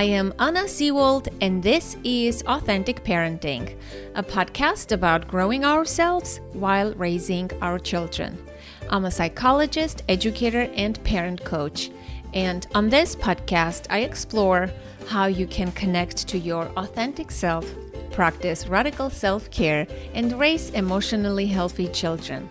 am Anna Seawold, and this is Authentic Parenting, a podcast about growing ourselves while raising our children. I'm a psychologist, educator, and parent coach. And on this podcast, I explore how you can connect to your authentic self, practice radical self-care, and raise emotionally healthy children.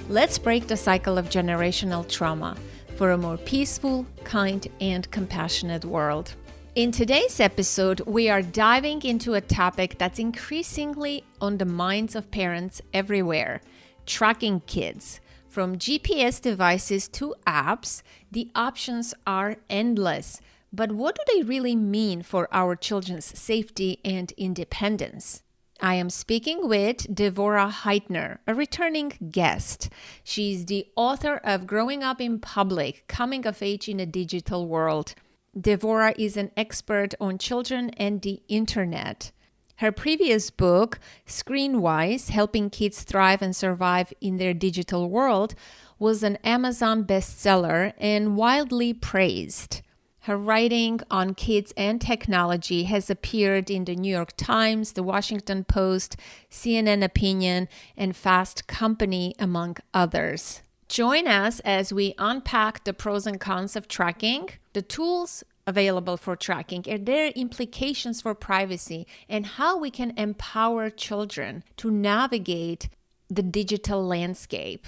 Let's break the cycle of generational trauma for a more peaceful, kind, and compassionate world. In today's episode, we are diving into a topic that's increasingly on the minds of parents everywhere: tracking kids. From GPS devices to apps, the options are endless. But what do they really mean for our children's safety and independence? I am speaking with Devorah Heitner, a returning guest. She's the author of Growing Up in Public, Coming of Age in a Digital World. Devorah is an expert on children and the internet. Her previous book, Screenwise, Helping Kids Thrive and Survive in Their Digital World, was an Amazon bestseller and widely praised. Her writing on kids and technology has appeared in the New York Times, the Washington Post, CNN Opinion, and Fast Company, among others. Join us as we unpack the pros and cons of tracking, the tools available for tracking, and their implications for privacy, and how we can empower children to navigate the digital landscape.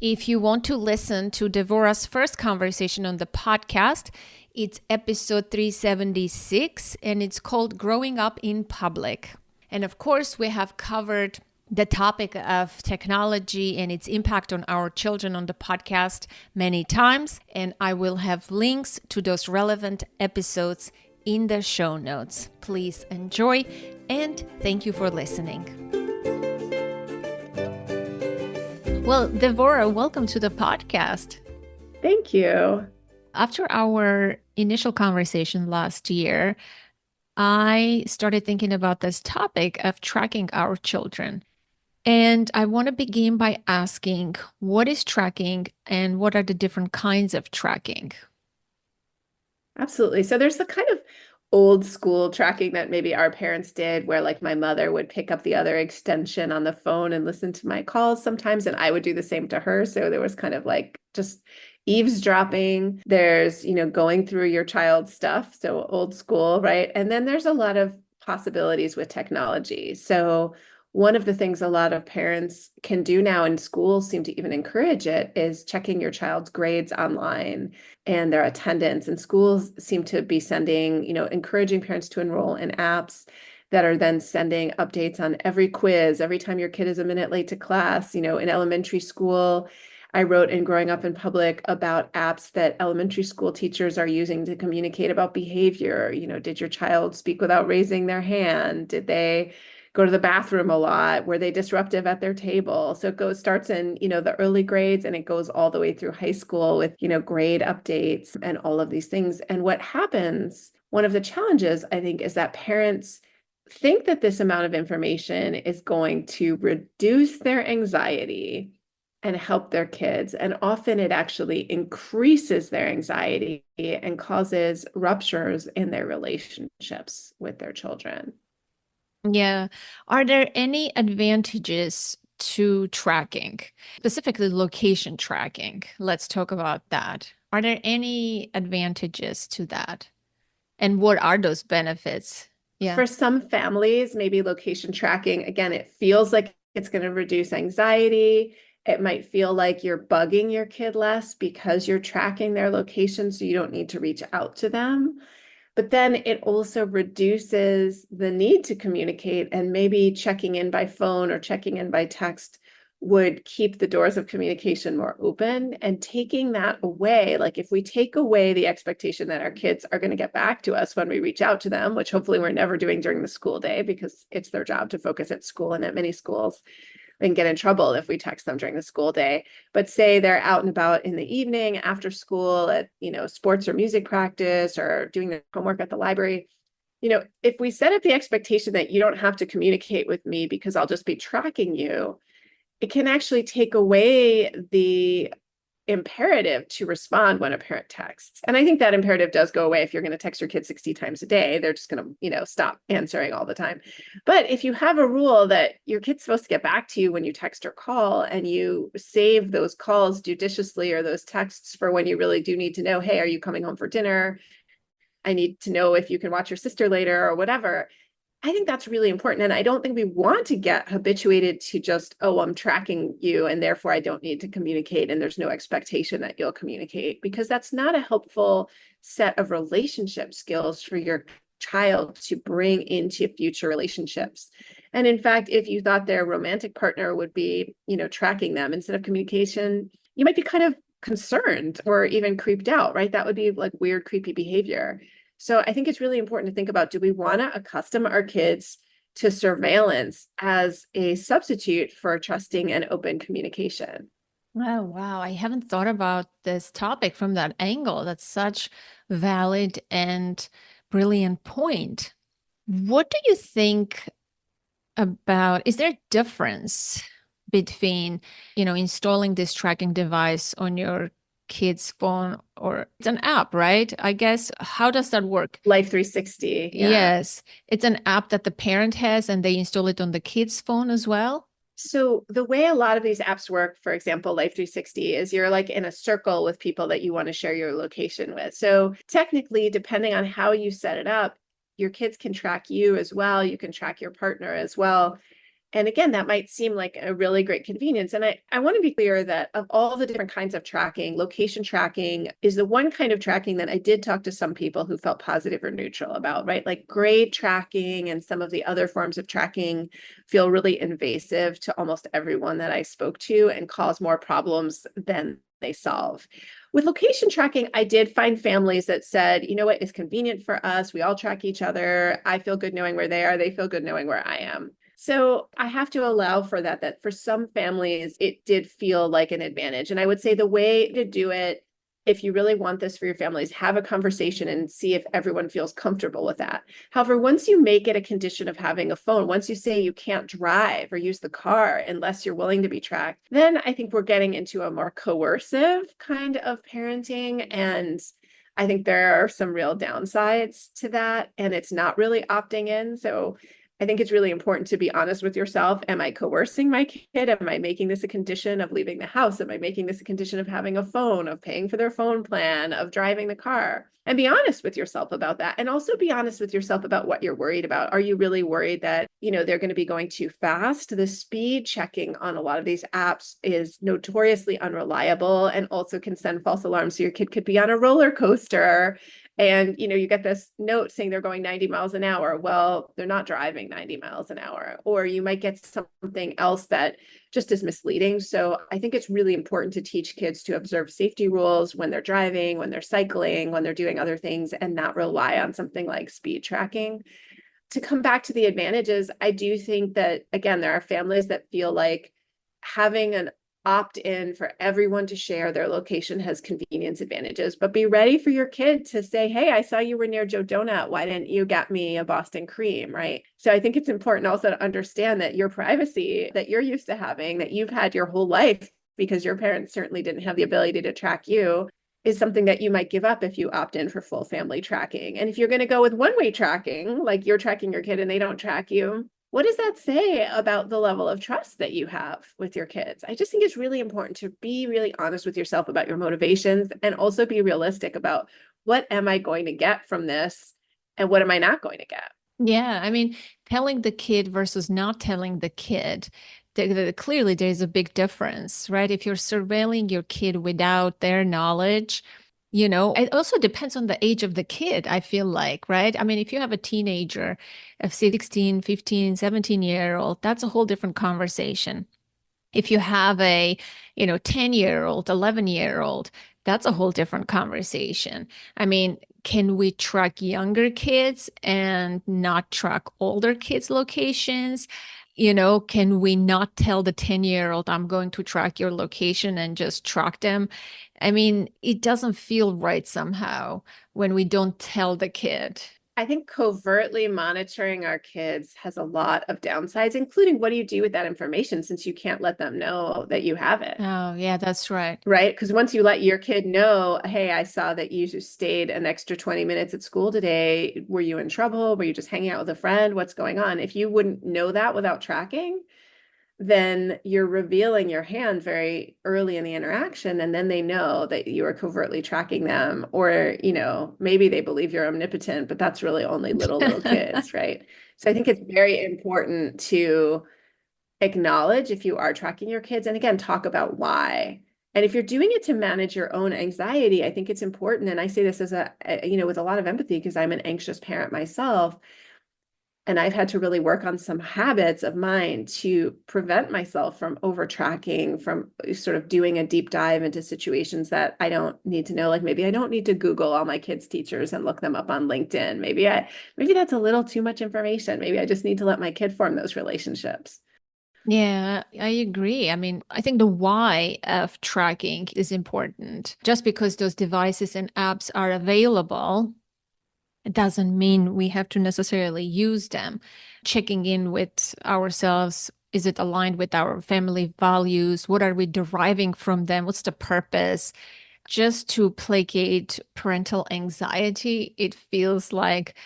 If you want to listen to Devorah's first conversation on the podcast, it's episode 376, and it's called Growing Up in Public. And of course, we have covered the topic of technology and its impact on our children on the podcast many times, and I will have links to those relevant episodes in the show notes. Please enjoy, and thank you for listening. Well, Devorah, welcome to the podcast. Thank you. After our initial conversation last year, I started thinking about this topic of tracking our children. And I want to begin by asking, what is tracking and what are the different kinds of tracking? Absolutely. So there's the kind of old school tracking that maybe our parents did, where like my mother would pick up the other extension on the phone and listen to my calls sometimes, and I would do the same to her. So there was kind of like just eavesdropping. There's, going through your child's stuff. So old school, right? And then there's a lot of possibilities with technology. So one of the things a lot of parents can do now, and schools seem to even encourage it, is checking your child's grades online and their attendance. And schools seem to be sending, encouraging parents to enroll in apps that are then sending updates on every quiz, every time your kid is a minute late to class. In elementary school, I wrote in Growing Up in Public about apps that elementary school teachers are using to communicate about behavior. Did your child speak without raising their hand? Did they go to the bathroom a lot? Were they disruptive at their table? So it starts in, the early grades, and it goes all the way through high school with, grade updates and all of these things. And what happens, one of the challenges, I think, is that parents think that this amount of information is going to reduce their anxiety and help their kids. And often it actually increases their anxiety and causes ruptures in their relationships with their children. Yeah. Are there any advantages to tracking, specifically location tracking? Let's talk about that. Are there any advantages to that? And what are those benefits? Yeah. For some families, maybe location tracking, again, it feels like it's going to reduce anxiety. It might feel like you're bugging your kid less because you're tracking their location, so you don't need to reach out to them. But then it also reduces the need to communicate, and maybe checking in by phone or checking in by text would keep the doors of communication more open. And taking that away, like if we take away the expectation that our kids are going to get back to us when we reach out to them, which hopefully we're never doing during the school day because it's their job to focus at school, and at many schools and get in trouble if we text them during the school day. But say they're out and about in the evening after school at, sports or music practice, or doing their homework at the library. If we set up the expectation that you don't have to communicate with me because I'll just be tracking you, it can actually take away the imperative to respond when a parent texts. And I think that imperative does go away if you're going to text your kid 60 times a day. They're just going to, stop answering all the time. But if you have a rule that your kid's supposed to get back to you when you text or call, and you save those calls judiciously or those texts for when you really do need to know, hey, are you coming home for dinner? I need to know if you can watch your sister later or whatever. I think that's really important. And I don't think we want to get habituated to just, oh, I'm tracking you and therefore I don't need to communicate and there's no expectation that you'll communicate, because that's not a helpful set of relationship skills for your child to bring into future relationships. And in fact, if you thought their romantic partner would be, tracking them instead of communication, you might be kind of concerned or even creeped out, right? That would be like weird, creepy behavior. So I think it's really important to think about, do we want to accustom our kids to surveillance as a substitute for trusting and open communication? Oh, wow. I haven't thought about this topic from that angle. That's such valid and brilliant point. What do you think about, is there a difference between, installing this tracking device on your kid's phone, or it's an app, right? I guess, how does that work? Life 360. Yeah. Yes, it's an app that the parent has and they install it on the kid's phone as well. So the way a lot of these apps work, for example, Life 360, is you're like in a circle with people that you want to share your location with. So technically, depending on how you set it up, your kids can track you as well. You can track your partner as well. And again, that might seem like a really great convenience. And I want to be clear that of all the different kinds of tracking, location tracking is the one kind of tracking that I did talk to some people who felt positive or neutral about, right? Like grade tracking and some of the other forms of tracking feel really invasive to almost everyone that I spoke to and cause more problems than they solve. With location tracking, I did find families that said, you know what, it's convenient for us. We all track each other. I feel good knowing where they are. They feel good knowing where I am. So I have to allow for that for some families, it did feel like an advantage. And I would say the way to do it, if you really want this for your families, have a conversation and see if everyone feels comfortable with that. However, once you make it a condition of having a phone, once you say you can't drive or use the car unless you're willing to be tracked, then I think we're getting into a more coercive kind of parenting. And I think there are some real downsides to that. And it's not really opting in. So I think it's really important to be honest with yourself. Am I coercing my kid? Am I making this a condition of leaving the house? Am I making this a condition of having a phone, of paying for their phone plan, of driving the car? And be honest with yourself about that. And also be honest with yourself about what you're worried about. Are you really worried that, they're going to be going too fast? The speed checking on a lot of these apps is notoriously unreliable and also can send false alarms. So your kid could be on a roller coaster and, you get this note saying they're going 90 miles an hour. Well, they're not driving 90 miles an hour. Or you might get something else that just is misleading. So I think it's really important to teach kids to observe safety rules when they're driving, when they're cycling, when they're doing other things, and not rely on something like speed tracking. To come back to the advantages, I do think that, again, there are families that feel like having an opt-in for everyone to share their location has convenience advantages, but be ready for your kid to say, hey, I saw you were near Joe Donut. Why didn't you get me a Boston cream, right? So I think it's important also to understand that your privacy that you're used to having, that you've had your whole life, because your parents certainly didn't have the ability to track you, is something that you might give up if you opt in for full family tracking. And if you're going to go with one-way tracking, like you're tracking your kid and they don't track you, what does that say about the level of trust that you have with your kids? I just think it's really important to be really honest with yourself about your motivations and also be realistic about, what am I going to get from this and what am I not going to get? Yeah, I mean, telling the kid versus not telling the kid, clearly there's a big difference, right? If you're surveilling your kid without their knowledge, it also depends on the age of the kid, I feel like, right? I mean, if you have a teenager of 16, 15, 17-year-old, that's a whole different conversation. If you have a, 10-year-old, 11-year-old, that's a whole different conversation. I mean, can we track younger kids and not track older kids' locations? Can we not tell the 10-year-old, I'm going to track your location and just track them? I mean, it doesn't feel right somehow when we don't tell the kid. I think covertly monitoring our kids has a lot of downsides, including what do you do with that information since you can't let them know that you have it, Oh, yeah, that's right. right? Because once you let your kid know, hey, I saw that you stayed an extra 20 minutes at school today. Were you in trouble? Were you just hanging out with a friend? What's going on? If you wouldn't know that without tracking, then you're revealing your hand very early in the interaction, and then they know that you are covertly tracking them, or, maybe they believe you're omnipotent, but that's really only little kids, right? So I think it's very important to acknowledge if you are tracking your kids, and again, talk about why. And if you're doing it to manage your own anxiety, I think it's important. And I say this as with a lot of empathy because I'm an anxious parent myself. And I've had to really work on some habits of mine to prevent myself from over tracking, from sort of doing a deep dive into situations that I don't need to know. Like maybe I don't need to Google all my kids' teachers and look them up on LinkedIn. Maybe that's a little too much information. Maybe I just need to let my kid form those relationships. Yeah, I agree. I mean, I think the why of tracking is important. Just because those devices and apps are available, it doesn't mean we have to necessarily use them. Checking in with ourselves, is it aligned with our family values? What are we deriving from them? What's the purpose? Just to placate parental anxiety, it feels like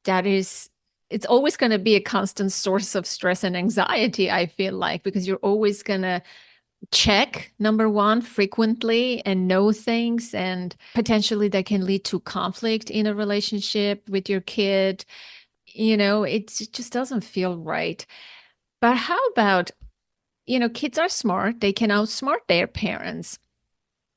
that is it's always going to be a constant source of stress and anxiety, I feel like, because you're always going to check, number one, frequently and know things, and potentially that can lead to conflict in a relationship with your kid. It just doesn't feel right. But how about, kids are smart, they can outsmart their parents.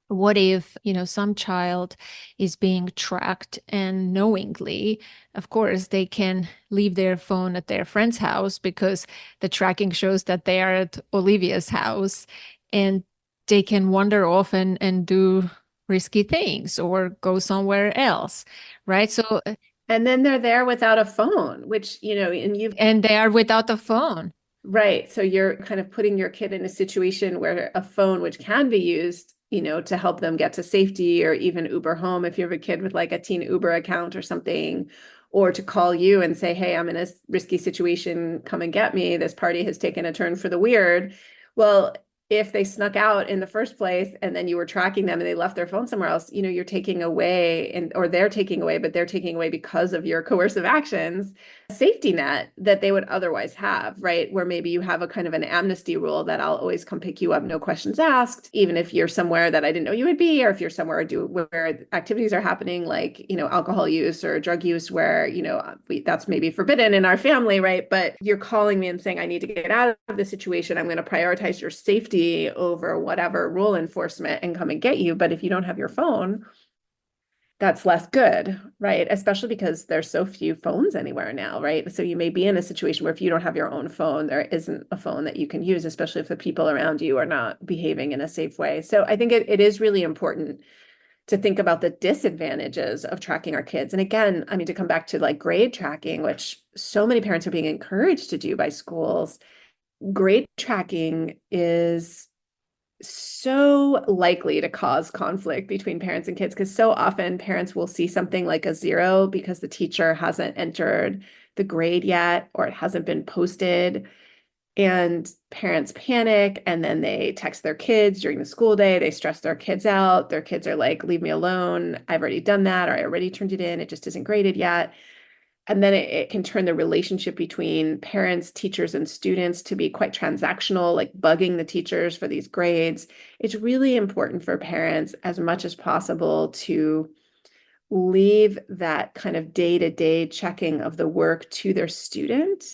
What if, some child is being tracked and knowingly, of course, they can leave their phone at their friend's house because the tracking shows that they are at Olivia's house, and they can wander off and do risky things or go somewhere else, right? So, And then they're there without a phone, which, and they are without a phone. right. So you're kind of putting your kid in a situation where a phone, which can be used, to help them get to safety or even Uber home if you have a kid with like a teen Uber account or something, or to call you and say, hey, I'm in a risky situation, come and get me. This party has taken a turn for the weird. Well, if they snuck out in the first place and then you were tracking them and they left their phone somewhere else, you're taking away or they're taking away, but they're taking away because of your coercive actions, a safety net that they would otherwise have, right? Where maybe you have a kind of an amnesty rule that I'll always come pick you up, no questions asked, even if you're somewhere that I didn't know you would be, or if you're somewhere where activities are happening, like, alcohol use or drug use, where, that's maybe forbidden in our family, right? But you're calling me and saying, I need to get out of the situation. I'm going to prioritize your safety over whatever rule enforcement and come and get you. But if you don't have your phone, that's less good, right? Especially because there's so few phones anywhere now, right? So you may be in a situation where if you don't have your own phone, there isn't a phone that you can use, especially if the people around you are not behaving in a safe way. So I think it is really important to think about the disadvantages of tracking our kids. And again, I mean, to come back to like grade tracking, which so many parents are being encouraged to do by schools, grade tracking is so likely to cause conflict between parents and kids, because so often parents will see something like a 0 because the teacher hasn't entered the grade yet or it hasn't been posted. And parents panic and then they text their kids during the school day. They stress their kids out. Their kids are like, leave me alone. I've already done that, or I already turned it in. It just isn't graded yet. And then it can turn the relationship between parents, teachers, and students to be quite transactional, like bugging the teachers for these grades. It's really important for parents as much as possible to leave that kind of day-to-day checking of the work to their student.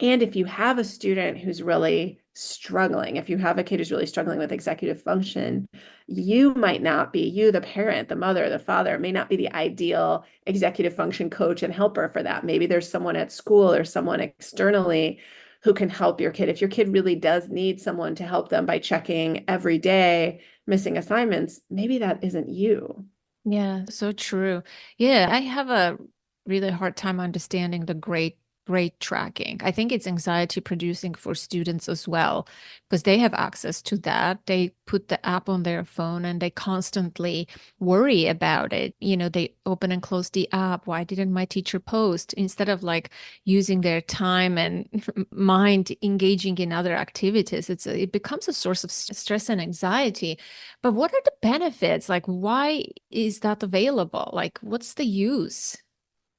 And if you have a student who's really struggling, if you have a kid who's really struggling with executive function, you might not be, you, the parent, the mother, the father, may not be the ideal executive function coach and helper for that. Maybe there's someone at school or someone externally who can help your kid. If your kid really does need someone to help them by checking every day, missing assignments, maybe that isn't you. Yeah, so true. Yeah, I have a really hard time understanding the grade grade tracking. I think it's anxiety producing for students as well, because they have access to that. They put the app on their phone and they constantly worry about it. They open and close the app. Why didn't my teacher post? Instead of like using their time and mind engaging in other activities, it becomes a source of stress and anxiety. But what are the benefits? Like, why is that available? Like, what's the use?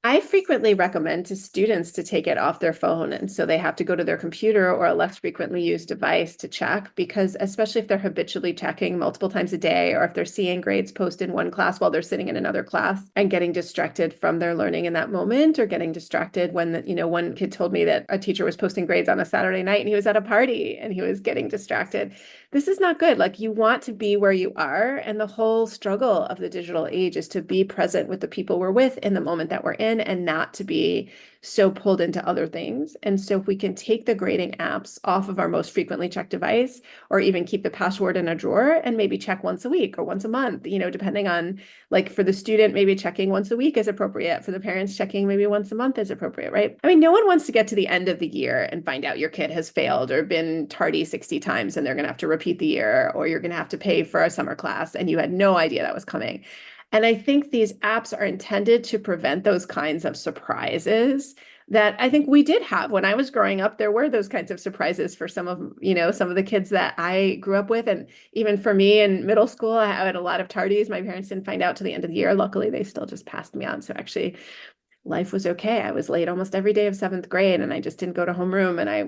I frequently recommend to students to take it off their phone. And so they have to go to their computer or a less frequently used device to check, because especially if they're habitually checking multiple times a day, or if they're seeing grades posted in one class while they're sitting in another class and getting distracted from their learning in that moment, or getting distracted when, one kid told me that a teacher was posting grades on a Saturday night and he was at a party and he was getting distracted. This is not good. Like, you want to be where you are. And the whole struggle of the digital age is to be present with the people we're with in the moment that we're in, and not to be so pulled into other things. And so if we can take the grading apps off of our most frequently checked device, or even keep the password in a drawer and maybe check once a week or once a month, depending on, like, for the student, maybe checking once a week is appropriate. For the parents, checking maybe once a month is appropriate, right? I mean, no one wants to get to the end of the year and find out your kid has failed or been tardy 60 times and they're going to have to repeat the year, or you're going to have to pay for a summer class and you had no idea that was coming. And I think these apps are intended to prevent those kinds of surprises that I think we did have when I was growing up. There were those kinds of surprises for some of the kids that I grew up with. And even for me in middle school, I had a lot of tardies. My parents didn't find out till the end of the year. Luckily, they still just passed me on. So actually, life was okay. I was late almost every day of seventh grade, and I just didn't go to homeroom, and I,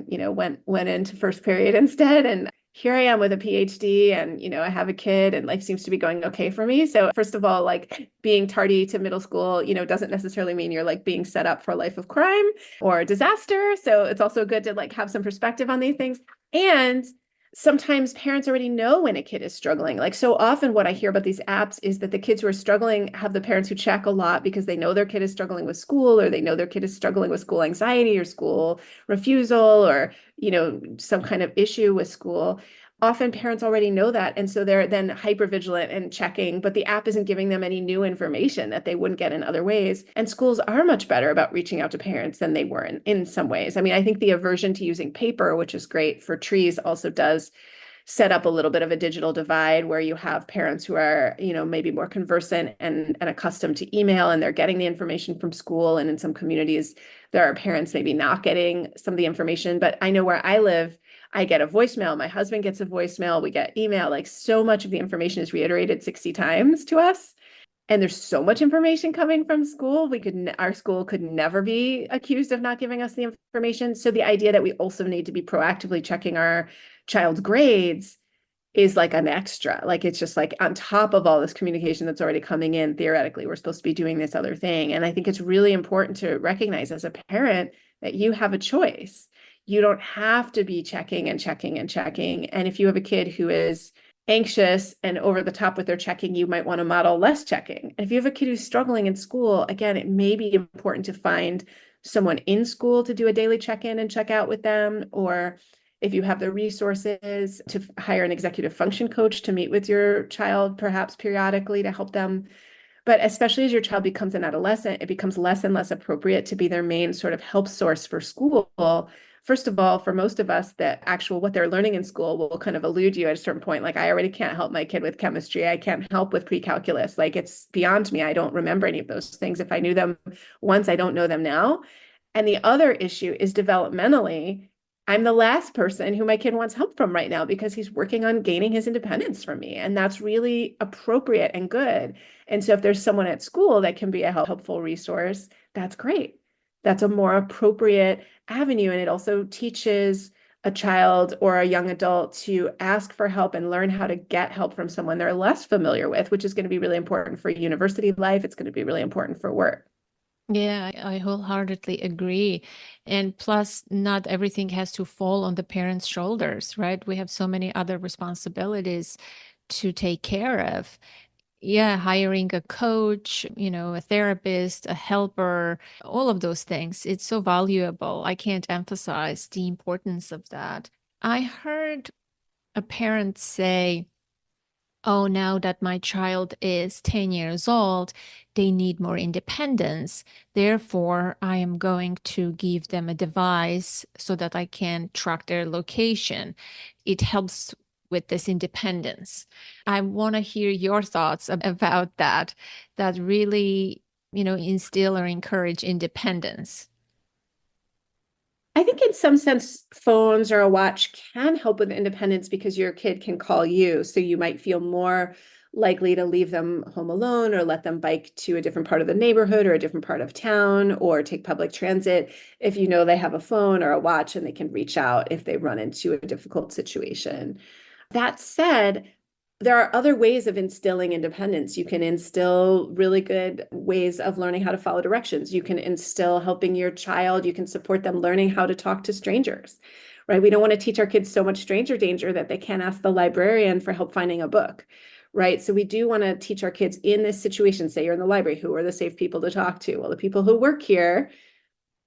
went into first period instead. And here I am with a PhD, and, I have a kid, and life seems to be going okay for me. So first of all, like, being tardy to middle school, doesn't necessarily mean you're like being set up for a life of crime or disaster. So it's also good to like have some perspective on these things. And sometimes parents already know when a kid is struggling. Like, so often what I hear about these apps is that the kids who are struggling have the parents who check a lot because they know their kid is struggling with school, or they know their kid is struggling with school anxiety or school refusal, or, some kind of issue with school. Often parents already know that. And so they're then hyper vigilant and checking, but the app isn't giving them any new information that they wouldn't get in other ways. And schools are much better about reaching out to parents than they were in some ways. I mean, I think the aversion to using paper, which is great for trees, also does set up a little bit of a digital divide, where you have parents who are, maybe more conversant and accustomed to email, and they're getting the information from school. And in some communities, there are parents maybe not getting some of the information. But I know where I live, I get a voicemail. My husband gets a voicemail. We get email. Like, so much of the information is reiterated 60 times to us. And there's so much information coming from school. Our school could never be accused of not giving us the information. So the idea that we also need to be proactively checking our child's grades is like an extra. Like, it's just like on top of all this communication that's already coming in. Theoretically, we're supposed to be doing this other thing. And I think it's really important to recognize as a parent that you have a choice. You don't have to be checking and checking and checking. And if you have a kid who is anxious and over the top with their checking, you might want to model less checking. And if you have a kid who's struggling in school, again, it may be important to find someone in school to do a daily check-in and check out with them, or if you have the resources, to hire an executive function coach to meet with your child, perhaps periodically, to help them. But especially as your child becomes an adolescent, it becomes less and less appropriate to be their main sort of help source for school. First of all, for most of us, that actual what they're learning in school will kind of elude you at a certain point. Like, I already can't help my kid with chemistry. I can't help with pre-calculus. Like, it's beyond me. I don't remember any of those things. If I knew them once, I don't know them now. And the other issue is developmentally, I'm the last person who my kid wants help from right now, because he's working on gaining his independence from me. And that's really appropriate and good. And so if there's someone at school that can be a helpful resource, that's great. That's a more appropriate avenue. And it also teaches a child or a young adult to ask for help and learn how to get help from someone they're less familiar with, which is going to be really important for university life. It's going to be really important for work. Yeah, I wholeheartedly agree. And plus, not everything has to fall on the parents' shoulders, right? We have so many other responsibilities to take care of. Yeah, hiring a coach, a therapist, a helper, all of those things. It's so valuable. I can't emphasize the importance of that. I heard a parent say, oh, now that my child is 10 years old, they need more independence. Therefore, I am going to give them a device so that I can track their location. It helps with this independence. I want to hear your thoughts about that, that really, instill or encourage independence. I think in some sense, phones or a watch can help with independence because your kid can call you. So you might feel more likely to leave them home alone or let them bike to a different part of the neighborhood or a different part of town or take public transit if you know they have a phone or a watch and they can reach out if they run into a difficult situation. That said, there are other ways of instilling independence. You can instill really good ways of learning how to follow directions. You can instill helping your child. You can support them learning how to talk to strangers, right? We don't want to teach our kids so much stranger danger that they can't ask the librarian for help finding a book, right? So we do want to teach our kids in this situation, say you're in the library, who are the safe people to talk to? Well, the people who work here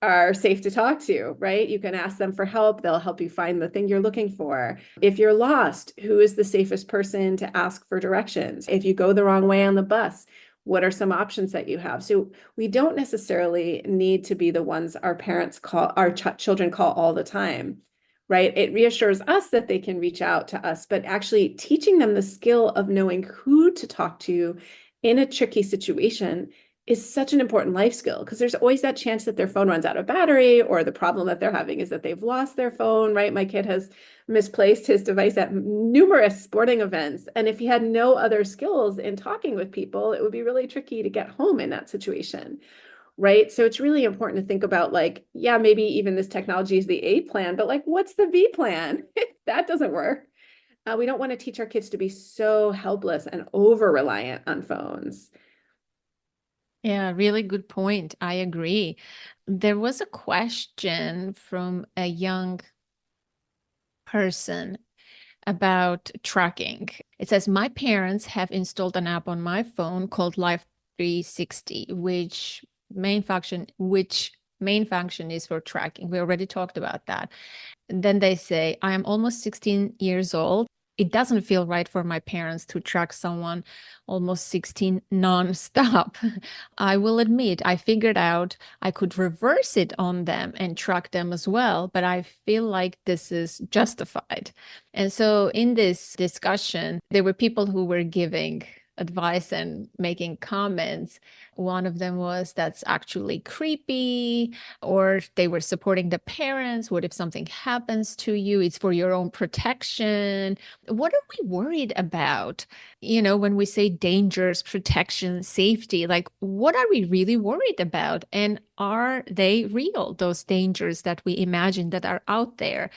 are safe to talk to, right? You can ask them for help. They'll help you find the thing you're looking for. If you're lost, who is the safest person to ask for directions? If you go the wrong way on the bus, what are some options that you have? So we don't necessarily need to be the ones our parents call, our children call all the time, right? It reassures us that they can reach out to us, but actually teaching them the skill of knowing who to talk to in a tricky situation is such an important life skill because there's always that chance that their phone runs out of battery or the problem that they're having is that they've lost their phone, right? My kid has misplaced his device at numerous sporting events. And if he had no other skills in talking with people, it would be really tricky to get home in that situation, right? So it's really important to think about like, yeah, maybe even this technology is the A plan, but like, what's the B plan? That doesn't work. We don't want to teach our kids to be so helpless and over reliant on phones. Yeah, really good point. I agree. There was a question from a young person about tracking. It says, my parents have installed an app on my phone called Life 360, which main function is for tracking. We already talked about that. And then they say, I am almost 16 years old. It doesn't feel right for my parents to track someone almost 16 nonstop. I will admit, I figured out I could reverse it on them and track them as well, but I feel like this is justified. And so in this discussion, there were people who were giving advice and making comments. One of them was, that's actually creepy, or they were supporting the parents. What if something happens to you? It's for your own protection. What are we worried about? When we say dangers, protection, safety, like what are we really worried about? And are they real, those dangers that we imagine that are out there?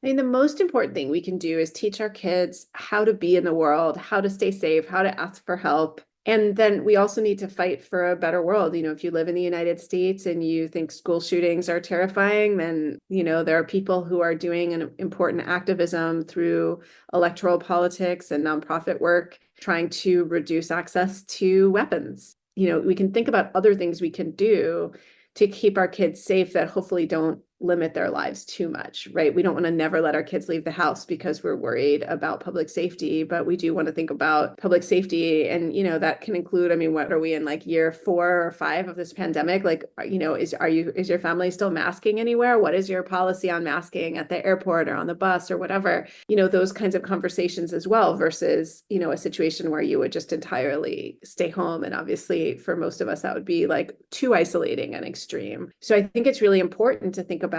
I mean, the most important thing we can do is teach our kids how to be in the world, how to stay safe, how to ask for help. And then we also need to fight for a better world. If you live in the United States and you think school shootings are terrifying, then, there are people who are doing an important activism through electoral politics and nonprofit work, trying to reduce access to weapons. We can think about other things we can do to keep our kids safe that hopefully don't limit their lives too much, right? We don't want to never let our kids leave the house because we're worried about public safety, but we do want to think about public safety. And, that can include, I mean, what are we in, like year 4 or 5 of this pandemic? Like, is your family still masking anywhere? What is your policy on masking at the airport or on the bus or whatever? Those kinds of conversations as well, versus, a situation where you would just entirely stay home. And obviously for most of us, that would be like too isolating and extreme. So I think it's really important to think about,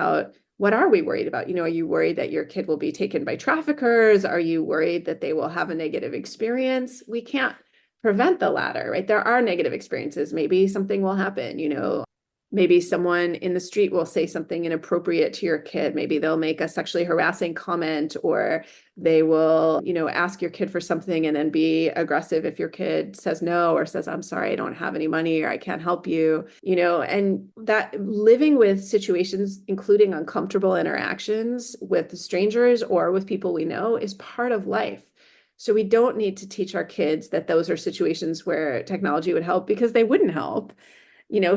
what are we worried about? Are you worried that your kid will be taken by traffickers? Are you worried that they will have a negative experience? We can't prevent the latter, right? There are negative experiences. Maybe something will happen, maybe someone in the street will say something inappropriate to your kid. Maybe they'll make a sexually harassing comment, or they will, ask your kid for something and then be aggressive if your kid says no or says, I'm sorry, I don't have any money, or I can't help you, and that living with situations, including uncomfortable interactions with strangers or with people we know, is part of life. So we don't need to teach our kids that those are situations where technology would help, because they wouldn't help.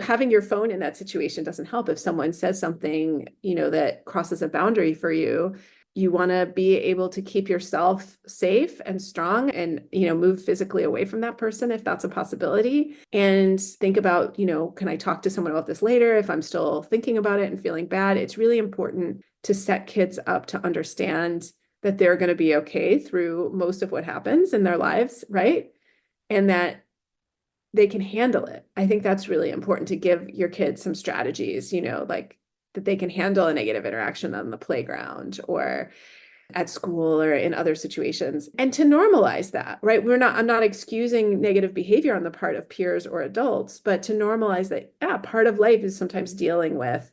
Having your phone in that situation doesn't help. If someone says something, that crosses a boundary for you, You want to be able to keep yourself safe and strong and, move physically away from that person if that's a possibility. And think about, can I talk to someone about this later if I'm still thinking about it and feeling bad? It's really important to set kids up to understand that they're going to be okay through most of what happens in their lives, right? And that they can handle it. I think that's really important to give your kids some strategies, like that they can handle a negative interaction on the playground or at school or in other situations, and to normalize that, right? I'm not excusing negative behavior on the part of peers or adults, but to normalize that, yeah, part of life is sometimes dealing with,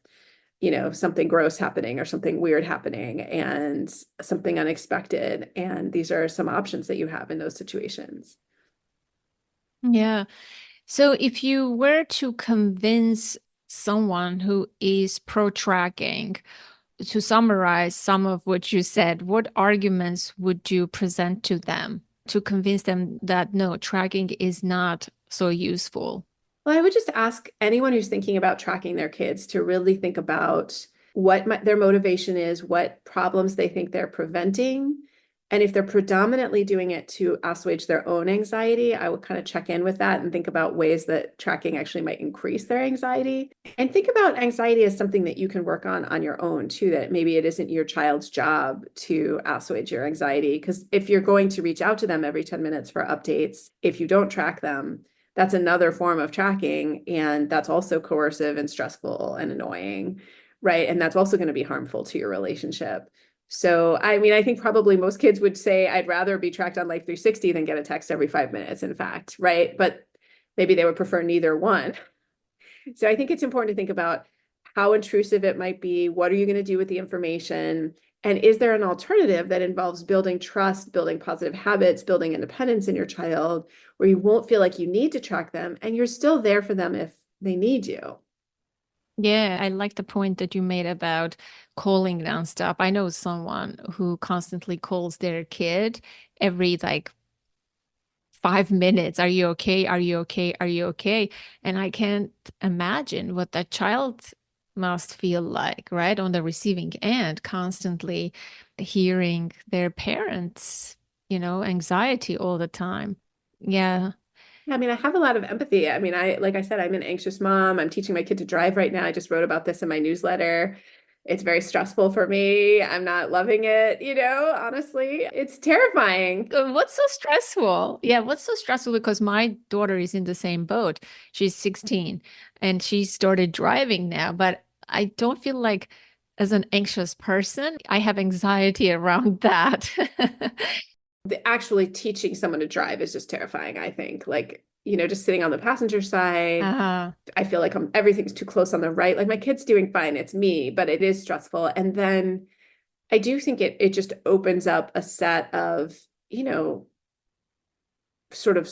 something gross happening or something weird happening and something unexpected. And these are some options that you have in those situations. Yeah. So if you were to convince someone who is pro tracking to summarize some of what you said, what arguments would you present to them to convince them that no, tracking is not so useful? Well, I would just ask anyone who's thinking about tracking their kids to really think about what their motivation is, what problems they think they're preventing. And if they're predominantly doing it to assuage their own anxiety, I would kind of check in with that and think about ways that tracking actually might increase their anxiety. And think about anxiety as something that you can work on your own too, that maybe it isn't your child's job to assuage your anxiety. Because if you're going to reach out to them every 10 minutes for updates, if you don't track them, that's another form of tracking. And that's also coercive and stressful and annoying, right? And that's also going to be harmful to your relationship. So, I mean, I think probably most kids would say, I'd rather be tracked on Life 360 than get a text every 5 minutes, in fact, right? But maybe they would prefer neither one. So I think it's important to think about how intrusive it might be. What are you going to do with the information? And is there an alternative that involves building trust, building positive habits, building independence in your child, where you won't feel like you need to track them and you're still there for them if they need you? Yeah, I like the point that you made about calling nonstop. I know someone who constantly calls their kid every like 5 minutes. Are you okay? Are you okay? Are you okay? And I can't imagine what that child must feel like, right? On the receiving end, constantly hearing their parents, anxiety all the time. Yeah. I mean, I have a lot of empathy. I mean, like I said, I'm an anxious mom. I'm teaching my kid to drive right now. I just wrote about this in my newsletter. It's very stressful for me. I'm not loving it, honestly. It's terrifying. What's so stressful? Yeah, what's so stressful? Because my daughter is in the same boat. She's 16 and she started driving now, but I don't feel like as an anxious person, I have anxiety around that. Actually teaching someone to drive is just terrifying, I think. Like, just sitting on the passenger side, Uh, I feel like everything's too close on the right. Like my kid's doing fine, it's me, but it is stressful. And then I do think it just opens up a set of, sort of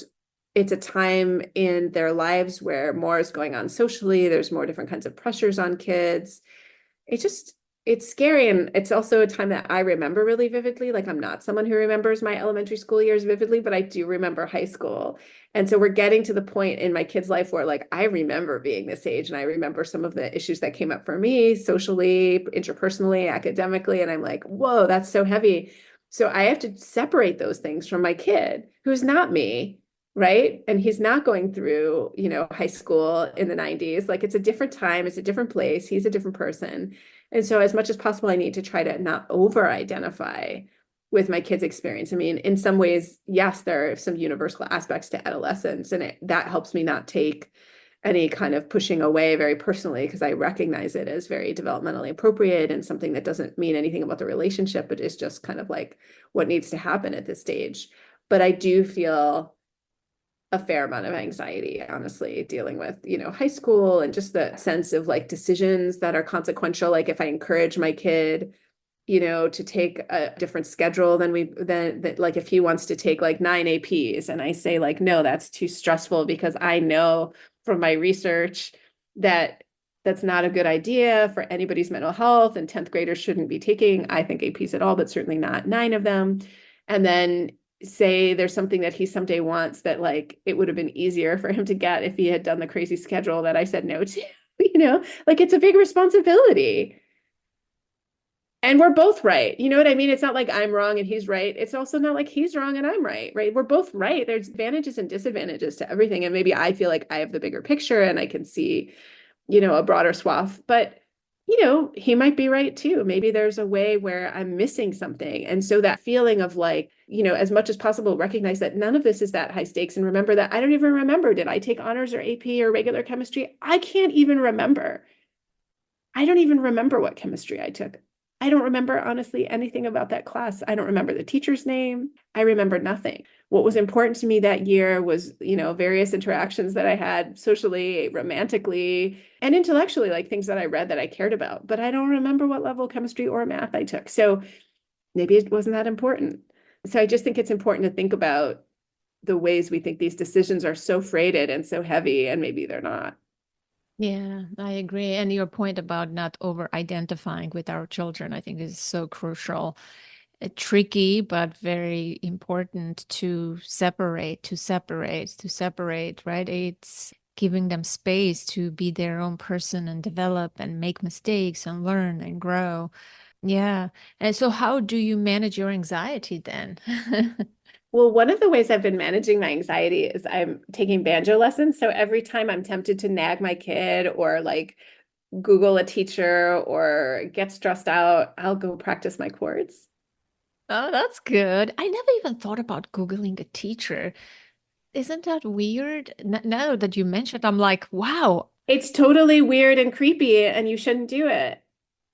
it's a time in their lives where more is going on socially. There's more different kinds of pressures on kids. It's scary. And it's also a time that I remember really vividly. Like I'm not someone who remembers my elementary school years vividly, but I do remember high school. And so we're getting to the point in my kid's life where like I remember being this age and I remember some of the issues that came up for me socially, interpersonally, academically. And I'm like, whoa, that's so heavy. So I have to separate those things from my kid who's not me. Right. And he's not going through, high school in the 90s. Like it's a different time, it's a different place. He's a different person. And so as much as possible, I need to try to not over-identify with my kids' experience. I mean, in some ways, yes, there are some universal aspects to adolescence, and that helps me not take any kind of pushing away very personally because I recognize it as very developmentally appropriate and something that doesn't mean anything about the relationship, but is just kind of like what needs to happen at this stage. But I do feel a fair amount of anxiety, honestly, dealing with, high school and just the sense of like decisions that are consequential. Like if I encourage my kid, to take a different schedule than that, like if he wants to take like 9 APs and I say like, no, that's too stressful because I know from my research that that's not a good idea for anybody's mental health and 10th graders shouldn't be taking, I think, APs at all, but certainly not 9 of them. And then say there's something that he someday wants that like it would have been easier for him to get if he had done the crazy schedule that I said no to, like it's a big responsibility. And we're both right. You know what I mean? It's not like I'm wrong and he's right. It's also not like he's wrong and I'm right, right? We're both right. There's advantages and disadvantages to everything. And maybe I feel like I have the bigger picture and I can see, a broader swath. But, he might be right too. Maybe there's a way where I'm missing something. And so that feeling of like, as much as possible, recognize that none of this is that high stakes. And remember that I don't even remember, did I take honors or AP or regular chemistry? I can't even remember. I don't even remember what chemistry I took. I don't remember honestly anything about that class. I don't remember the teacher's name. I remember nothing. What was important to me that year was, various interactions that I had socially, romantically, and intellectually, like things that I read that I cared about. But I don't remember what level of chemistry or math I took. So maybe it wasn't that important. So I just think it's important to think about the ways we think these decisions are so freighted and so heavy, and maybe they're not. Yeah, I agree. And your point about not over identifying with our children, I think is so crucial. Tricky, but very important to separate, right? It's giving them space to be their own person and develop and make mistakes and learn and grow. Yeah. And so, how do you manage your anxiety then? Well, one of the ways I've been managing my anxiety is I'm taking banjo lessons. So every time I'm tempted to nag my kid or like Google a teacher or get stressed out, I'll go practice my chords. Oh, that's good. I never even thought about Googling a teacher. Isn't that weird? Now that you mentioned, I'm like, wow. It's totally weird and creepy, and you shouldn't do it.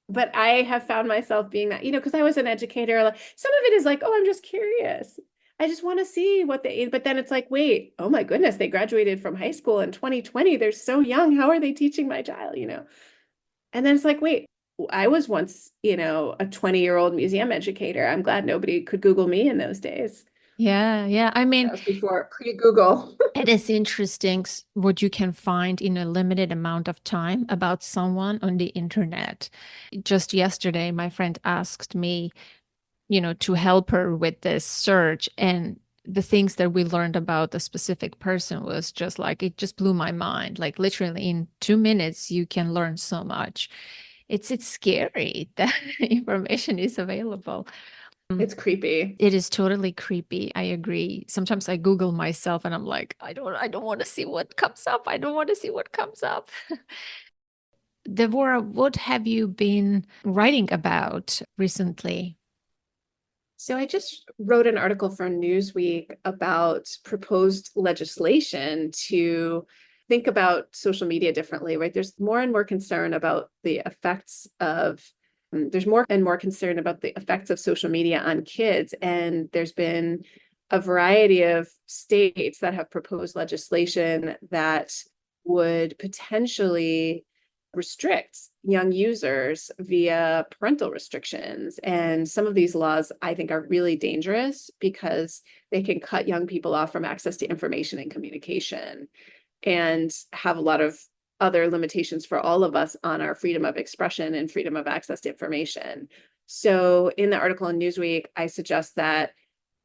But I have found myself being that, because I was an educator. Like, some of it is like, oh, I'm just curious. I just want to see what but then it's like, wait, oh my goodness, they graduated from high school in 2020. They're so young. How are they teaching my child? And then it's like, wait, I was once, a 20-year-old museum educator. I'm glad nobody could Google me in those days. Yeah, yeah. I That mean, was before pre-Google. it is interesting what you can find in a limited amount of time about someone on the internet. Just yesterday, my friend asked me, to help her with this search, and the things that we learned about the specific person was just like, it just blew my mind. Like literally in 2 minutes, you can learn so much. It's scary that information is available. It's creepy. It is totally creepy. I agree. Sometimes I Google myself and I'm like, I don't want to see what comes up. I don't want to see what comes up. Devorah, what have you been writing about recently? So I just wrote an article for Newsweek about proposed legislation to think about social media differently, right? There's more and more concern about the effects of there's more and more concern about the effects of social media on kids. And there's been a variety of states that have proposed legislation that would potentially restrict young users via parental restrictions. And some of these laws, I think, are really dangerous because they can cut young people off from access to information and communication and have a lot of other limitations for all of us on our freedom of expression and freedom of access to information. So in the article in Newsweek, I suggest that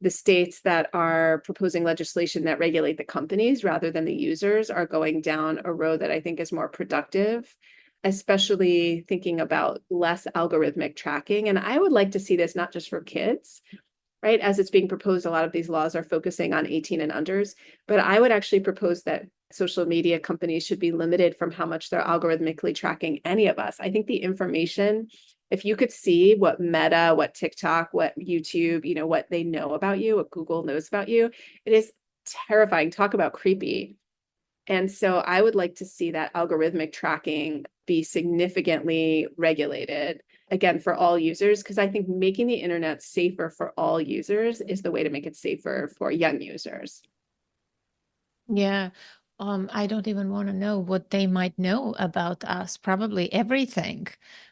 the states that are proposing legislation that regulate the companies rather than the users are going down a road that I think is more productive, especially thinking about less algorithmic tracking. And I would like to see this not just for kids, right? As it's being proposed, a lot of these laws are focusing on 18 and unders, but I would actually propose that social media companies should be limited from how much they're algorithmically tracking any of us. I think the information, if you could see what Meta, what TikTok, what YouTube, what they know about you, what Google knows about you, it is terrifying. Talk about creepy. And so I would like to see that algorithmic tracking be significantly regulated, again, for all users, because I think making the internet safer for all users is the way to make it safer for young users. Yeah. I don't even want to know what they might know about us. Probably everything,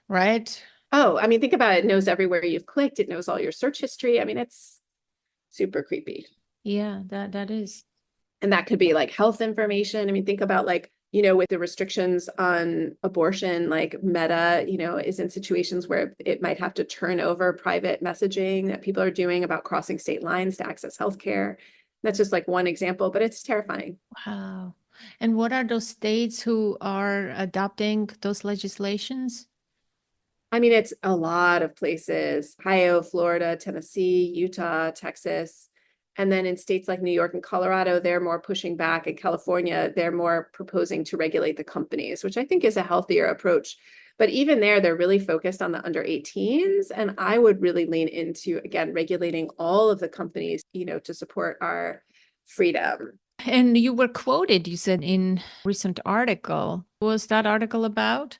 right? Oh, I mean, think about it. It knows everywhere you've clicked. It knows all your search history. I mean, it's super creepy. Yeah, that is. And that could be like health information. I mean, think about like, with the restrictions on abortion, like Meta, is in situations where it might have to turn over private messaging that people are doing about crossing state lines to access healthcare. That's just like one example, but it's terrifying. Wow. And what are those states who are adopting those legislations? I mean, it's a lot of places, Ohio, Florida, Tennessee, Utah, Texas. And then in states like New York and Colorado, they're more pushing back. In California, they're more proposing to regulate the companies, which I think is a healthier approach. But even there, they're really focused on the under 18s. And I would really lean into, again, regulating all of the companies, to support our freedom. And you were quoted, you said in a recent article. What was that article about?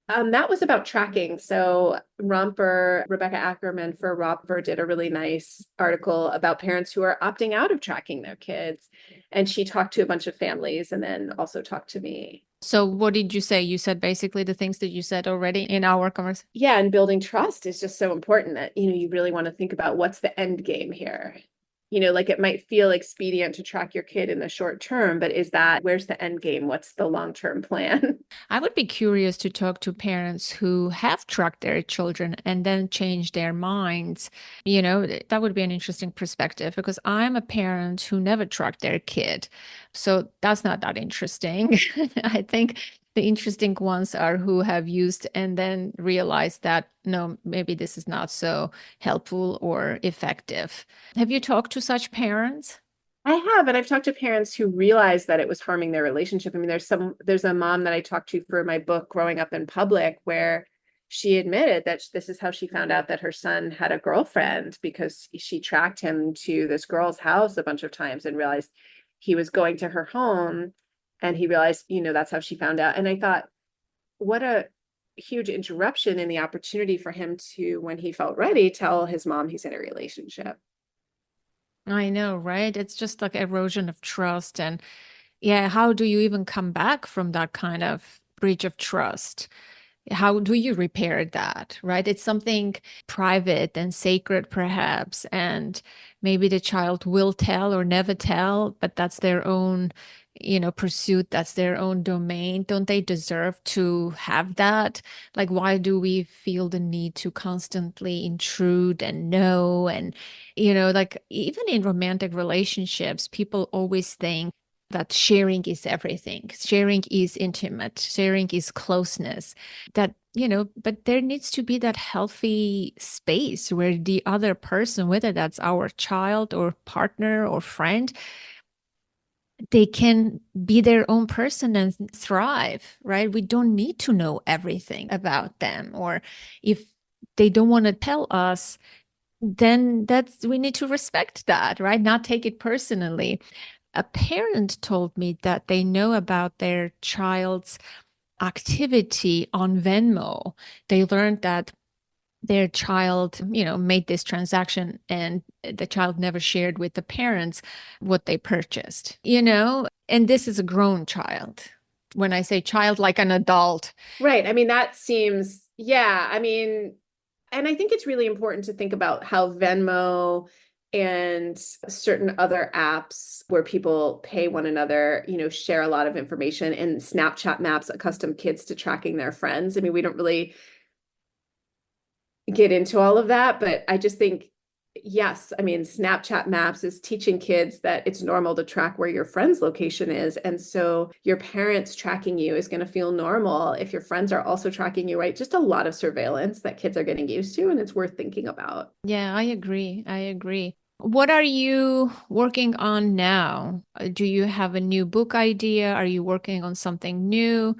That was about tracking. So Rebecca Ackerman for Romper did a really nice article about parents who are opting out of tracking their kids. And she talked to a bunch of families and then also talked to me. So what did you say? You said basically the things that you said already in our conversation. Yeah, and building trust is just so important that, you really want to think about what's the end game here. Like it might feel expedient to track your kid in the short term, but where's the end game? What's the long-term plan? I would be curious to talk to parents who have tracked their children and then change their minds. That would be an interesting perspective because I'm a parent who never tracked their kid. So that's not that interesting. I think the interesting ones are who have used and then realized that, no, maybe this is not so helpful or effective. Have you talked to such parents? I have, and I've talked to parents who realized that it was harming their relationship. I mean, there's a mom that I talked to for my book, Growing Up in Public, where she admitted that this is how she found out that her son had a girlfriend because she tracked him to this girl's house a bunch of times and realized he was going to her home. And he realized, that's how she found out. And I thought, what a huge interruption in the opportunity for him to, when he felt ready, tell his mom he's in a relationship. I know, right? It's just like erosion of trust. And yeah, how do you even come back from that kind of breach of trust? How do you repair that, right? It's something private and sacred, perhaps, and maybe the child will tell or never tell, but that's their own, pursuit. That's their own domain. Don't they deserve to have that? Like, why do we feel the need to constantly intrude and know? And, like even in romantic relationships, people always think that sharing is everything. Sharing is intimate. Sharing is closeness. That, but there needs to be that healthy space where the other person, whether that's our child or partner or friend, they can be their own person and thrive, right? We don't need to know everything about them. Or if they don't want to tell us, then we need to respect that, right? Not take it personally. A parent told me that they know about their child's activity on Venmo. They learned that their child, made this transaction and the child never shared with the parents what they purchased, and this is a grown child. When I say child, like an adult. Right. I mean, that seems, yeah. I mean, and I think it's really important to think about how Venmo and certain other apps where people pay one another, share a lot of information, and Snapchat maps accustom kids to tracking their friends. I mean, we don't really get into all of that, but I just think, yes, I mean, Snapchat maps is teaching kids that it's normal to track where your friend's location is. And so your parents tracking you is going to feel normal if your friends are also tracking you, right? Just a lot of surveillance that kids are getting used to, and it's worth thinking about. Yeah, I agree. I agree. What are you working on now? Do you have a new book idea? Are you working on something new?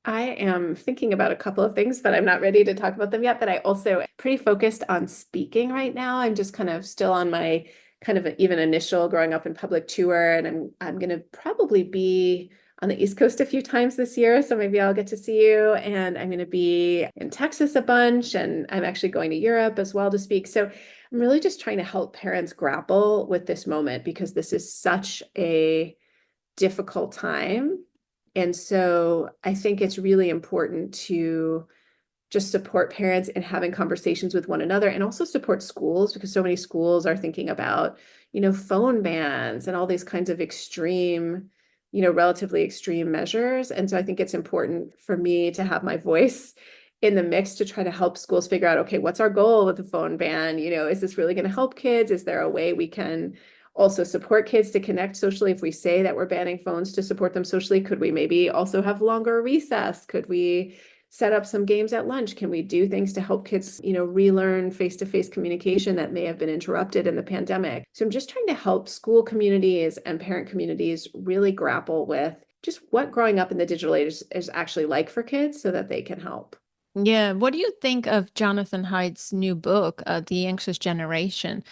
I am thinking about a couple of things, but I'm not ready to talk about them yet. But I also pretty focused on speaking right now. I'm just kind of still on my kind of even initial growing up in public tour, and I'm going to probably be on the East Coast a few times this year, so maybe I'll get to see you. And I'm going to be in Texas a bunch, and I'm actually going to Europe as well to speak. So I'm really just trying to help parents grapple with this moment because this is such a difficult time. And so I think it's really important to just support parents in having conversations with one another and also support schools because so many schools are thinking about, phone bans and all these kinds of extreme, relatively extreme measures. And so I think it's important for me to have my voice in the mix to try to help schools figure out, okay, what's our goal with the phone ban? Is this really going to help kids? Is there a way we can also support kids to connect socially? If we say that we're banning phones to support them socially, could we maybe also have longer recess? Could we set up some games at lunch? Can we do things to help kids, relearn face-to-face communication that may have been interrupted in the pandemic? So I'm just trying to help school communities and parent communities really grapple with just what growing up in the digital age is actually like for kids so that they can help. Yeah. What do you think of Jonathan Haidt's new book, The Anxious Generation?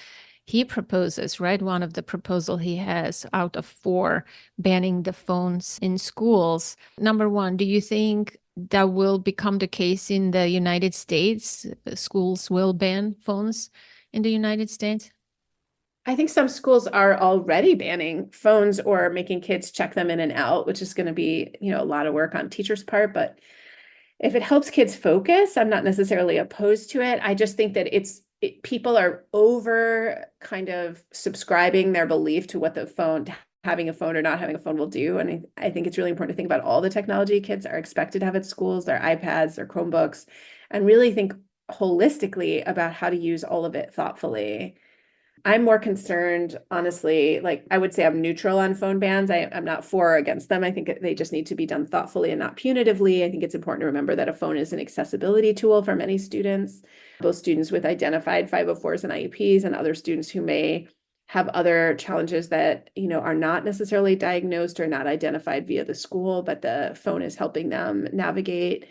He proposes, right? One of the proposal he has out of four banning the phones in schools. Number one, do you think that will become the case in the United States? Schools will ban phones in the United States? I think some schools are already banning phones or making kids check them in and out, which is going to be, a lot of work on teachers' part. But if it helps kids focus, I'm not necessarily opposed to it. I just think that people are over kind of subscribing their belief to what having a phone or not having a phone will do. And I think it's really important to think about all the technology kids are expected to have at schools, their iPads, their Chromebooks, and really think holistically about how to use all of it thoughtfully. I'm more concerned, honestly, like I would say I'm neutral on phone bans. I'm not for or against them. I think they just need to be done thoughtfully and not punitively. I think it's important to remember that a phone is an accessibility tool for many students, both students with identified 504s and IEPs and other students who may have other challenges that, are not necessarily diagnosed or not identified via the school, but the phone is helping them navigate,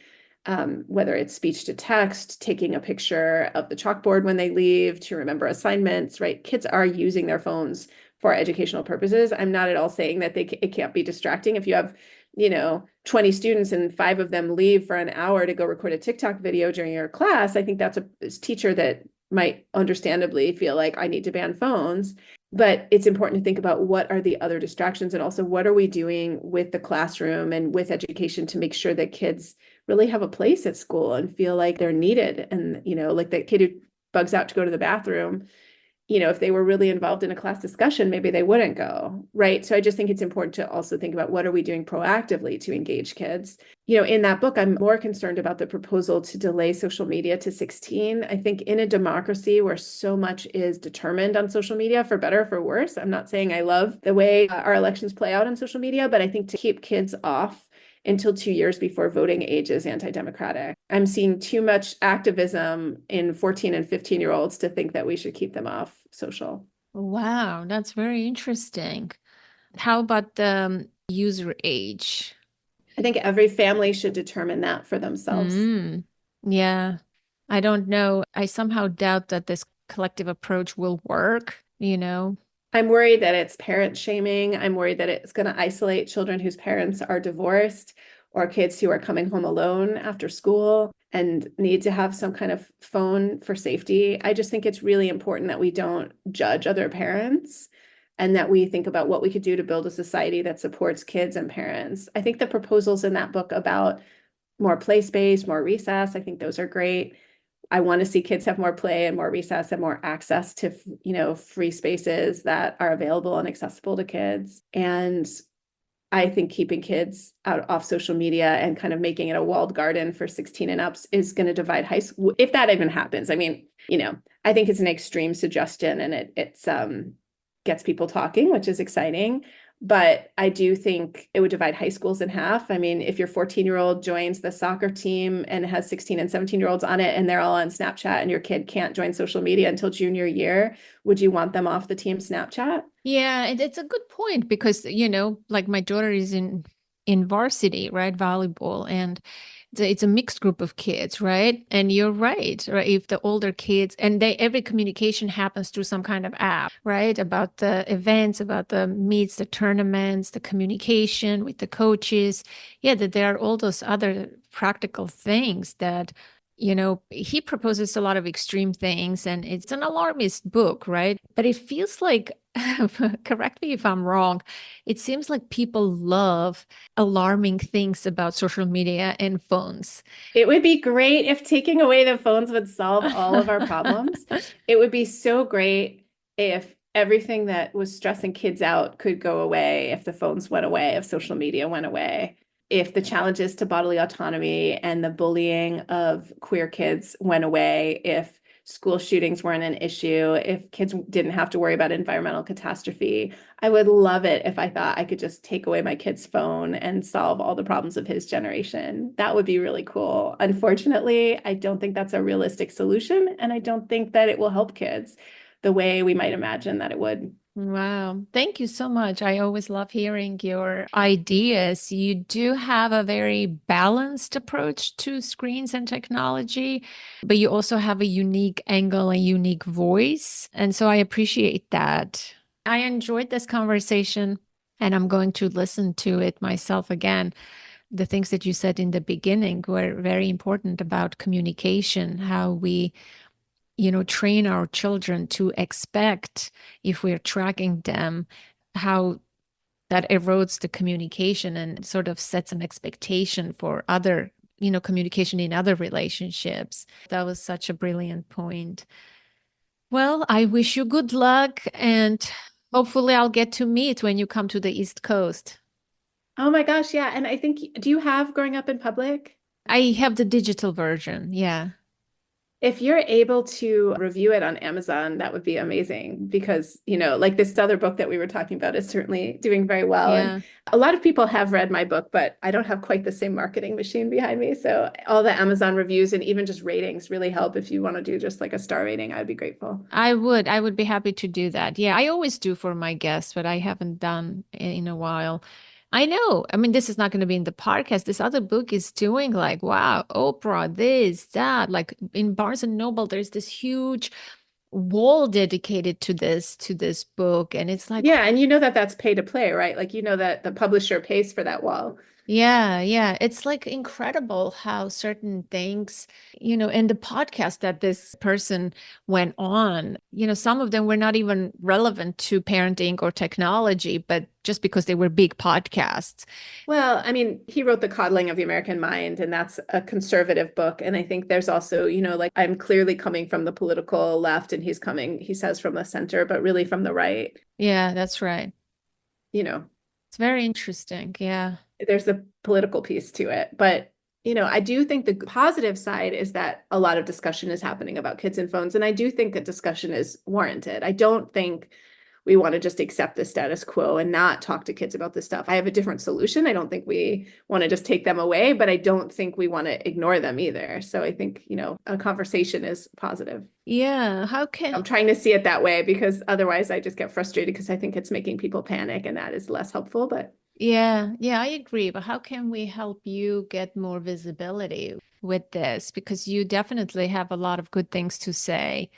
whether it's speech to text, taking a picture of the chalkboard when they leave to remember assignments, right? Kids are using their phones for educational purposes. I'm not at all saying that it can't be distracting. If you have, 20 students and 5 of them leave for an hour to go record a TikTok video during your class, I think that's a teacher that might understandably feel like I need to ban phones. But it's important to think about what are the other distractions and also what are we doing with the classroom and with education to make sure that kids really have a place at school and feel like they're needed. And, like that kid who bugs out to go to the bathroom, if they were really involved in a class discussion, maybe they wouldn't go, right? So I just think it's important to also think about what are we doing proactively to engage kids. In that book, I'm more concerned about the proposal to delay social media to 16. I think in a democracy where so much is determined on social media, for better or for worse, I'm not saying I love the way our elections play out on social media, but I think to keep kids off until 2 years before voting age is anti-democratic. I'm seeing too much activism in 14 and 15-year-olds to think that we should keep them off social. Wow, that's very interesting. How about the user age? I think every family should determine that for themselves. Yeah, I don't know. I somehow doubt that this collective approach will work. I'm worried that it's parent shaming. I'm worried that it's going to isolate children whose parents are divorced or kids who are coming home alone after school and need to have some kind of phone for safety. I just think it's really important that we don't judge other parents and that we think about what we could do to build a society that supports kids and parents. I think the proposals in that book about more play space, more recess, I think those are great. I want to see kids have more play and more recess and more access to, free spaces that are available and accessible to kids. And I think keeping kids off social media and kind of making it a walled garden for 16 and ups is going to divide high school, if that even happens. I mean, I think it's an extreme suggestion and it's gets people talking, which is exciting. But I do think it would divide high schools in half. I mean, if your 14-year-old joins the soccer team and has 16 and 17-year-olds on it and they're all on Snapchat and your kid can't join social media until junior year, would you want them off the team Snapchat? Yeah, and it's a good point because, like my daughter is in varsity, right? Volleyball, and it's a mixed group of kids, right? And you're right? If the older kids and every communication happens through some kind of app, right? About the events, about the meets, the tournaments, the communication with the coaches. Yeah, that there are all those other practical things that he proposes a lot of extreme things and it's an alarmist book, right? But it feels like, correct me if I'm wrong, it seems like people love alarming things about social media and phones. It would be great if taking away the phones would solve all of our problems. It would be so great if everything that was stressing kids out could go away, if the phones went away, if social media went away, if the challenges to bodily autonomy and the bullying of queer kids went away, if school shootings weren't an issue, if kids didn't have to worry about environmental catastrophe, I would love it if I thought I could just take away my kid's phone and solve all the problems of his generation. That would be really cool. Unfortunately, I don't think that's a realistic solution, and I don't think that it will help kids the way we might imagine that it would. Wow. Thank you so much. I always love hearing your ideas. You do have a very balanced approach to screens and technology, but you also have a unique angle, a unique voice. And so I appreciate that. I enjoyed this conversation and I'm going to listen to it myself again. The things that you said in the beginning were very important about communication, how we train our children to expect if we're tracking them, how that erodes the communication and sort of sets an expectation for other, communication in other relationships. That was such a brilliant point. Well, I wish you good luck and hopefully I'll get to meet when you come to the East Coast. Oh my gosh, yeah. And I think, do you have Growing Up in Public? I have the digital version. Yeah. If you're able to review it on Amazon, that would be amazing because, like this other book that we were talking about is certainly doing very well. And Yeah. a lot of people have read my book, but I don't have quite the same marketing machine behind me. So all the Amazon reviews and even just ratings really help. If you want to do just like a star rating, I'd be grateful. I would be happy to do that. Yeah, I always do for my guests, but I haven't done in a while. I know. I mean, this is not going to be in the podcast. This other book is doing like, wow, Oprah, this, that. Like in Barnes and Noble, there's this huge wall dedicated to this book. And it's like, Yeah, and you know that that's pay to play, right? Like you know that the publisher pays for that wall. yeah, yeah. It's like incredible how certain things, in the podcast that this person went on, some of them were not even relevant to parenting or technology, but just because they were big podcasts. Well, I mean, he wrote The Coddling of the American Mind, and that's a conservative book. And I think there's also, like I'm clearly coming from the political left, and he's coming, he says, from the center, but really from the right. Yeah, that's right. You know, It's very interesting. Yeah. there's a political piece to it. But, I do think the positive side is that a lot of discussion is happening about kids and phones. And I do think that discussion is warranted. I don't think we want to just accept the status quo and not talk to kids about this stuff. I have a different solution. I don't think we want to just take them away, but I don't think we want to ignore them either. So I think, a conversation is positive. Yeah. I'm trying to see it that way because otherwise I just get frustrated because I think it's making people panic and that is less helpful. But Yeah, yeah, I agree. But how can we help you get more visibility with this? Because you definitely have a lot of good things to say.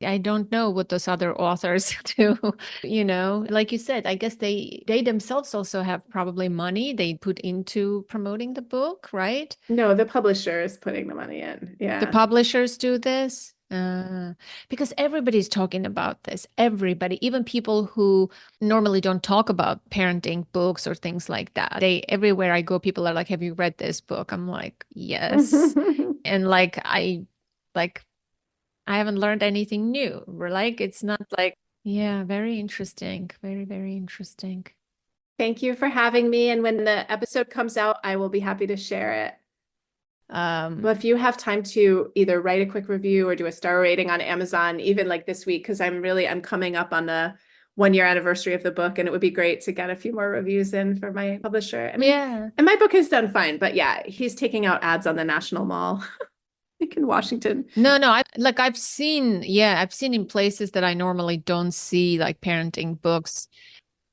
I don't know what those other authors do, Like you said, I guess they themselves also have probably money they put into promoting the book, right? no, the publisher is putting the money in. The Yeah. publishers do this. Because everybody's talking about this. Everybody, even people who normally don't talk about parenting books or things like that. Everywhere I go, people are like, "Have you read this book?" I'm like, "Yes." And like I haven't learned anything new. We're like, it's not like, yeah, very interesting. Very, very interesting. Thank you for having me. And when the episode comes out, I will be happy to share it. Um, Well, if you have time to either write a quick review or do a star rating on Amazon, even like this week, because I'm coming up on the 1 year anniversary of the book, and it would be great to get a few more reviews in for my publisher. I mean, yeah. and my book has done fine, but yeah, he's taking out ads on the National Mall like in Washington. No, no, I've seen in places that I normally don't see like parenting books.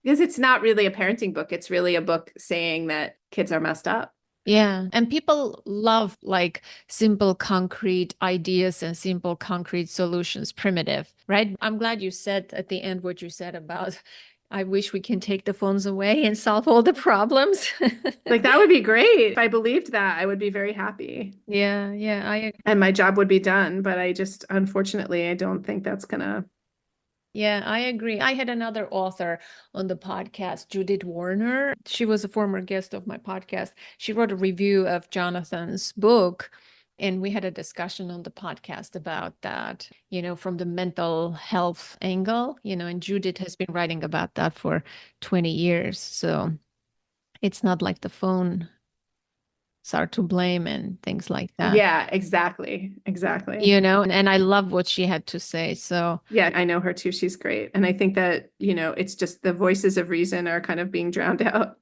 Because it's not really a parenting book, it's really a book saying that kids are messed up. Yeah. And people love like simple, concrete ideas and simple, concrete solutions, primitive, right? I'm glad you said at the end what you said about, I wish we can take the phones away and solve all the problems. Like that would be great. If I believed that, I would be very happy. Yeah, yeah, And my job would be done, but I just unfortunately I don't think that's gonna. yeah, I agree. I had another author on the podcast, Judith Warner. She was a former guest of my podcast. She wrote a review of Jonathan's book, and we had a discussion on the podcast about that, from the mental health angle, and Judith has been writing about that for 20 years. So it's not like the phone are to blame and things like that. Yeah, exactly. Exactly. And I love what she had to say. So, Yeah, I know her too. She's great. And I think that, it's just the voices of reason are kind of being drowned out.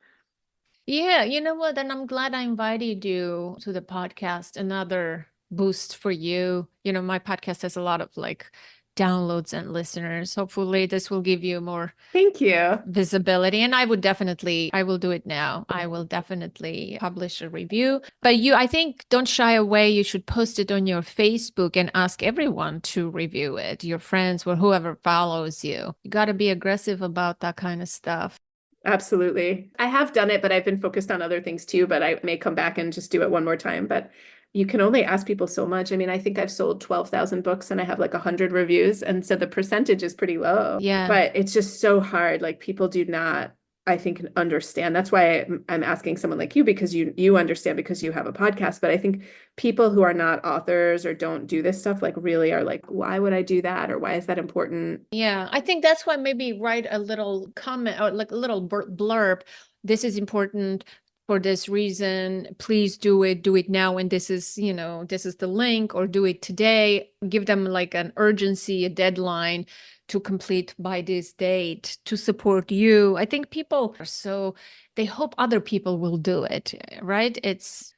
yeah, you know what? And I'm glad I invited you to the podcast. Another boost for you. My podcast has a lot of like downloads and listeners. Hopefully, this will give you more Thank you. visibility. And I will do it now. I will definitely publish a review. But I think, don't shy away. You should post it on your Facebook and ask everyone to review it, your friends or whoever follows you. You got to be aggressive about that kind of stuff. Absolutely. I have done it, but I've been focused on other things too, but I may come back and just do it one more time. But you can only ask people so much. I mean, I think I've sold 12,000 books and I have like 100 reviews. And so the percentage is pretty low. Yeah. But it's just so hard. Like people do not, I think, understand. That's why I'm asking someone like you, because you understand because you have a podcast. But I think people who are not authors or don't do this stuff like really are like, why would I do that? Or why is that important? Yeah, I think that's why maybe write a little comment or like a little blurb. This is important for this reason. Please do it now. And this is the link, or do it today. Give them like an urgency, a deadline to complete by this date to support you. I think people are they hope other people will do it, right? That's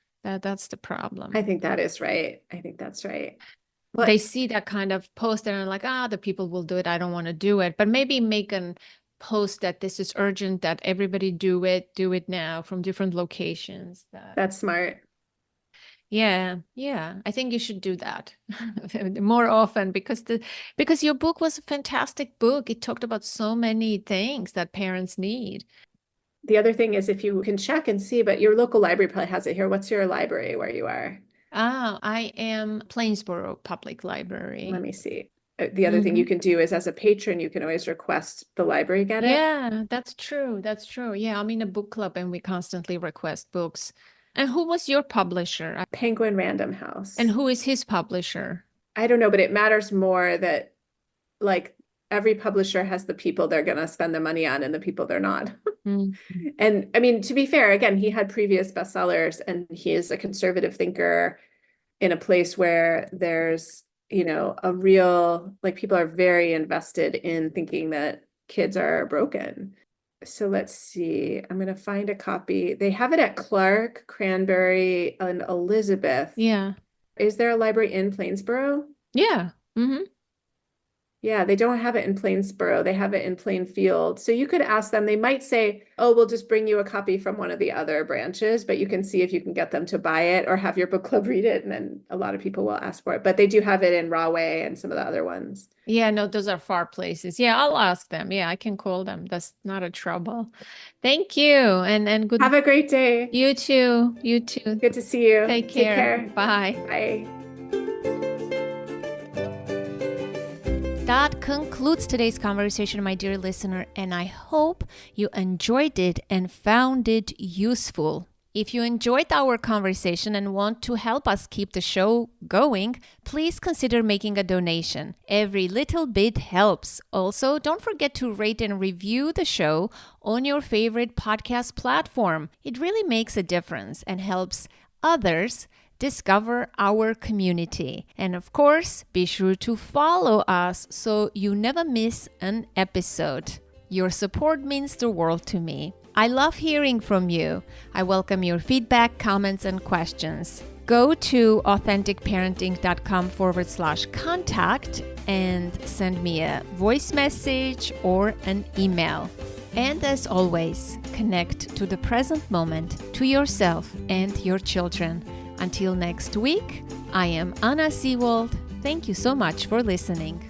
the problem. I think that is right. I think that's right. They see that kind of post and are like, the people will do it. I don't want to do it. But maybe make a post that this is urgent, that everybody do it now from different locations. That's smart. Yeah. I think you should do that more often because your book was a fantastic book. It talked about so many things that parents need. The other thing is if you can check and see, but your local library probably has it here. What's your library where you are? I am Plainsboro Public Library. Let me see. The other thing you can do is as a patron, you can always request the library get it. Yeah, that's true. That's true. Yeah, I'm in a book club and we constantly request books. And who was your publisher? Penguin Random House. And who is his publisher? I don't know, but it matters more that like every publisher has the people they're going to spend the money on and the people they're not. And I mean, to be fair, again, he had previous bestsellers and he is a conservative thinker in a place where there's, a real, like people are very invested in thinking that kids are broken. So let's see. I'm going to find a copy. They have it at Clark, Cranberry, and Elizabeth. Yeah. Is there a library in Plainsboro? Yeah. Yeah, they don't have it in Plainsboro. They have it in Plainfield. So you could ask them. They might say, oh, we'll just bring you a copy from one of the other branches, but you can see if you can get them to buy it or have your book club read it. And then a lot of people will ask for it. But they do have it in Rahway and some of the other ones. Yeah, no, those are far places. Yeah, I'll ask them. Yeah, I can call them. That's not a trouble. Thank you. And good. Have a great day. You too. You too. Good to see you. Take care. Bye. Bye. That concludes today's conversation, my dear listener, and I hope you enjoyed it and found it useful. If you enjoyed our conversation and want to help us keep the show going, please consider making a donation. Every little bit helps. Also, don't forget to rate and review the show on your favorite podcast platform. It really makes a difference and helps others discover our community. And of course, be sure to follow us so you never miss an episode. Your support means the world to me. I love hearing from you. I welcome your feedback, comments, and questions. Go to authenticparenting.com/contact and send me a voice message or an email. And as always, connect to the present moment, to yourself and your children. Until next week, I am Anna Seewald. Thank you so much for listening.